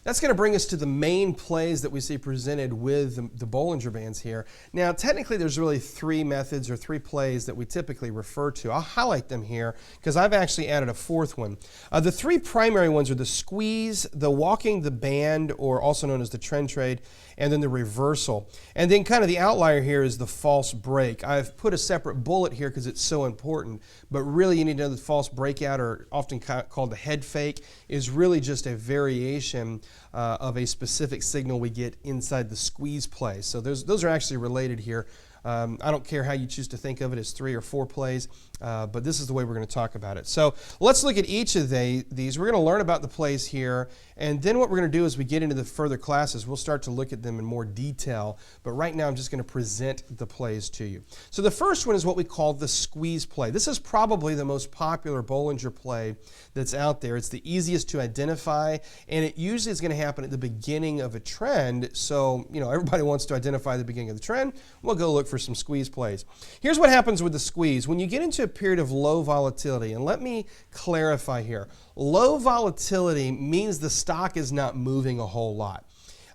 That's going to bring us to the main plays that we see presented with the Bollinger Bands here. Now, technically, there's really three methods or three plays that we typically refer to. I'll highlight them here because I've actually added a fourth one. The three primary ones are the squeeze, the walking the band, or also known as the trend trade, and then the reversal. And then kind of the outlier here is the false break. I've put a separate bullet here because it's so important, but really you need to know the false breakout, or often called the head fake, is really just a variation of a specific signal we get inside the squeeze play. So those are actually related here. I don't care how you choose to think of it as 3 or 4 plays, but this is the way we're going to talk about it. So let's look at each of these. We're going to learn about the plays here, and then what we're going to do as we get into the further classes, we'll start to look at them in more detail. But right now I'm just going to present the plays to you. So the first one is what we call the squeeze play. This is probably the most popular Bollinger play that's out there. It's the easiest to identify, and it usually is going to happen at the beginning of a trend. So, everybody wants to identify the beginning of the trend. We'll go look for some squeeze plays. Here's what happens with the squeeze. When you get into a period of low volatility, and let me clarify here, low volatility means the stock is not moving a whole lot.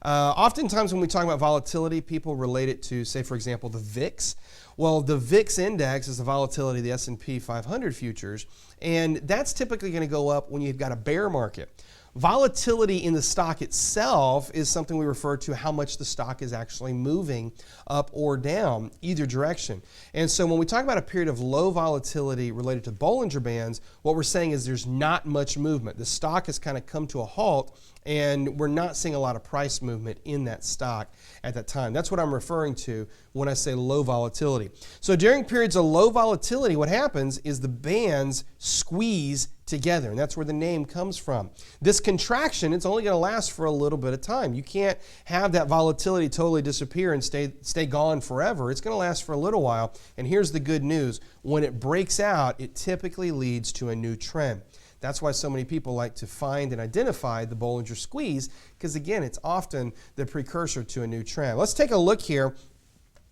Oftentimes when we talk about volatility, people relate it to, say, for example, the VIX. Well, the VIX index is the volatility of the S&P 500 futures, and that's typically going to go up when you've got a bear market. Volatility in the stock itself is something we refer to how much the stock is actually moving up or down, either direction. And so when we talk about a period of low volatility related to Bollinger Bands, what we're saying is there's not much movement. The stock has kind of come to a halt, and we're not seeing a lot of price movement in that stock at that time. That's what I'm referring to when I say low volatility. So during periods of low volatility, what happens is the bands squeeze together, and that's where the name comes from. This contraction, it's only going to last for a little bit of time. You can't have that volatility totally disappear and stay gone forever. It's going to last for a little while, and here's the good news. When it breaks out, it typically leads to a new trend. That's why so many people like to find and identify the Bollinger Squeeze, because again, it's often the precursor to a new trend. Let's take a look here,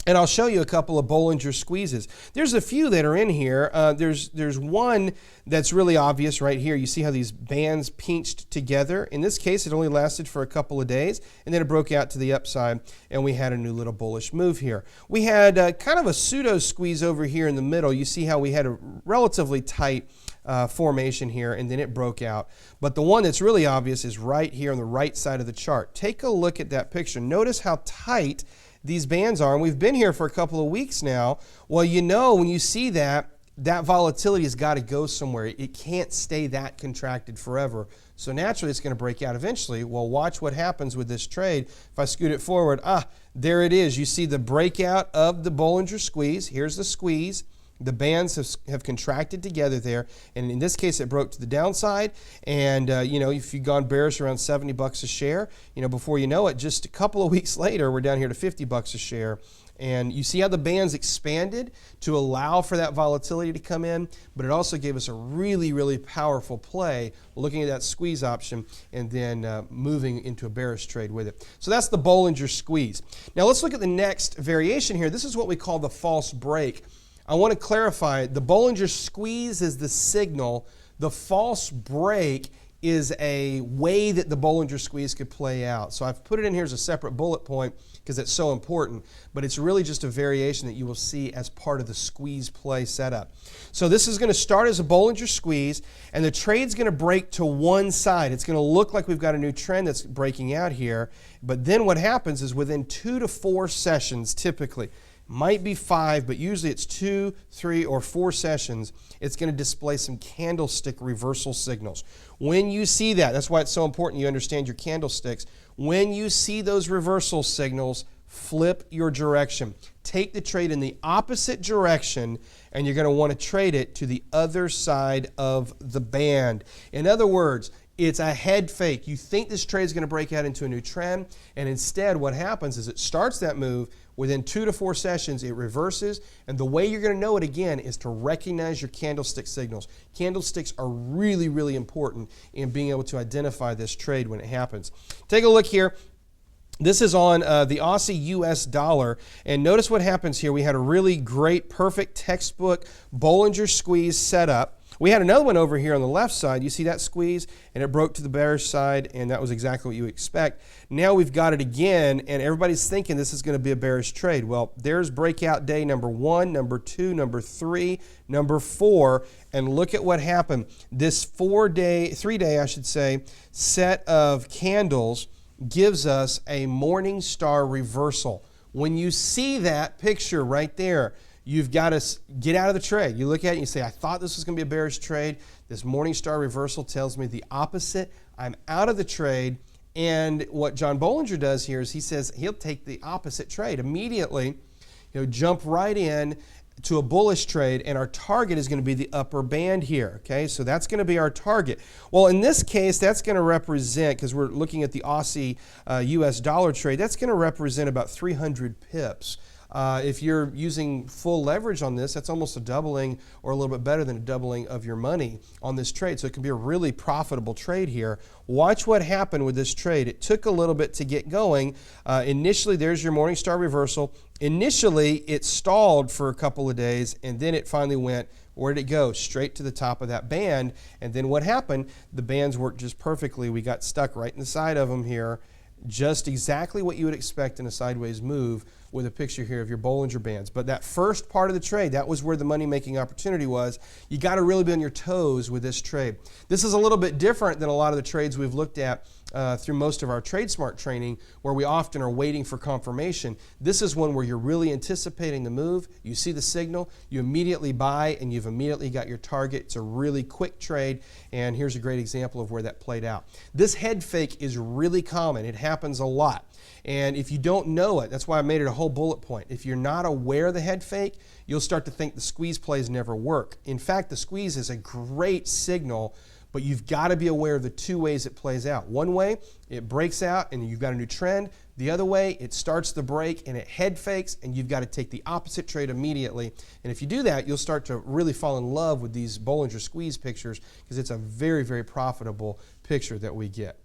and I'll show you a couple of Bollinger Squeezes. There's a few that are in here. There's one that's really obvious right here. You see how these bands pinched together. In this case, it only lasted for a couple of days, and then it broke out to the upside, and we had a new little bullish move here. We had kind of a pseudo squeeze over here in the middle. You see how we had a relatively tight formation here, and then it broke out. But the one that's really obvious is right here on the right side of the chart. Take a look at that picture. Notice how tight these bands are, and we've been here for a couple of weeks now. Well, when you see that volatility has got to go somewhere. It can't stay that contracted forever. So naturally, it's going to break out eventually. Well, watch what happens with this trade. If I scoot it forward, there it is. You see the breakout of the Bollinger Squeeze. Here's the squeeze. The bands have contracted together there, and in this case, it broke to the downside. And if you've gone bearish around $70 a share, before you know it, just a couple of weeks later, we're down here to $50 a share. And you see how the bands expanded to allow for that volatility to come in, but it also gave us a really, really powerful play looking at that squeeze option and then moving into a bearish trade with it. So that's the Bollinger Squeeze. Now let's look at the next variation here. This is what we call the false break. I want to clarify, the Bollinger Squeeze is the signal. The false break is a way that the Bollinger Squeeze could play out. So I've put it in here as a separate bullet point because it's so important, but it's really just a variation that you will see as part of the squeeze play setup. So this is going to start as a Bollinger Squeeze, and the trade's going to break to one side. It's going to look like we've got a new trend that's breaking out here, but then what happens is within 2 to 4 sessions typically, might be 5, but usually it's 2, 3, or 4 sessions, it's going to display some candlestick reversal signals. When you see that, that's why it's so important you understand your candlesticks. When you see those reversal signals, flip your direction. Take the trade in the opposite direction, and you're going to want to trade it to the other side of the band. In other words, it's a head fake. You think this trade is going to break out into a new trend, and instead what happens is it starts that move. Within 2 to 4 sessions, it reverses, and the way you're going to know it again is to recognize your candlestick signals. Candlesticks are really, really important in being able to identify this trade when it happens. Take a look here. This is on the Aussie US dollar, and notice what happens here. We had a really great, perfect textbook Bollinger Squeeze setup. We had another one over here on the left side. You see that squeeze? And it broke to the bearish side, and that was exactly what you expect. Now we've got it again, and everybody's thinking this is going to be a bearish trade. Well, there's breakout day number 1, number 2, number 3, number 4, and look at what happened. This 3-day, I should say, set of candles gives us a morning star reversal. When you see that picture right there, you've got to get out of the trade. You look at it and you say, I thought this was going to be a bearish trade. This morning star reversal tells me the opposite. I'm out of the trade. And what John Bollinger does here is he says he'll take the opposite trade immediately, jump right in to a bullish trade, and our target is going to be the upper band here. Okay, so that's going to be our target. Well, in this case, that's going to represent, because we're looking at the Aussie US dollar trade, that's going to represent about 300 pips. If you're using full leverage on this, that's almost a doubling or a little bit better than a doubling of your money on this trade. So it can be a really profitable trade here. Watch what happened with this trade. It took a little bit to get going. Initially, there's your Morningstar reversal. Initially, it stalled for a couple of days, and then it finally went, where did it go? Straight to the top of that band. And then what happened? The bands worked just perfectly. We got stuck right in the side of them here. Just exactly what you would expect in a sideways move with a picture here of your Bollinger Bands. But that first part of the trade, that was where the money-making opportunity was. You got to really be on your toes with this trade. This is a little bit different than a lot of the trades we've looked at through most of our TradeSmart training, where we often are waiting for confirmation. This is one where you're really anticipating the move. You see the signal, you immediately buy, and you've immediately got your target. It's a really quick trade, and here's a great example of where that played out. This head fake is really common. It happens a lot. And if you don't know it, that's why I made it a whole bullet point. If you're not aware of the head fake, you'll start to think the squeeze plays never work. In fact, the squeeze is a great signal, but you've got to be aware of the two ways it plays out. One way, it breaks out and you've got a new trend. The other way, it starts the break and it head fakes, and you've got to take the opposite trade immediately. And if you do that, you'll start to really fall in love with these Bollinger squeeze pictures, because it's a very, very profitable picture that we get.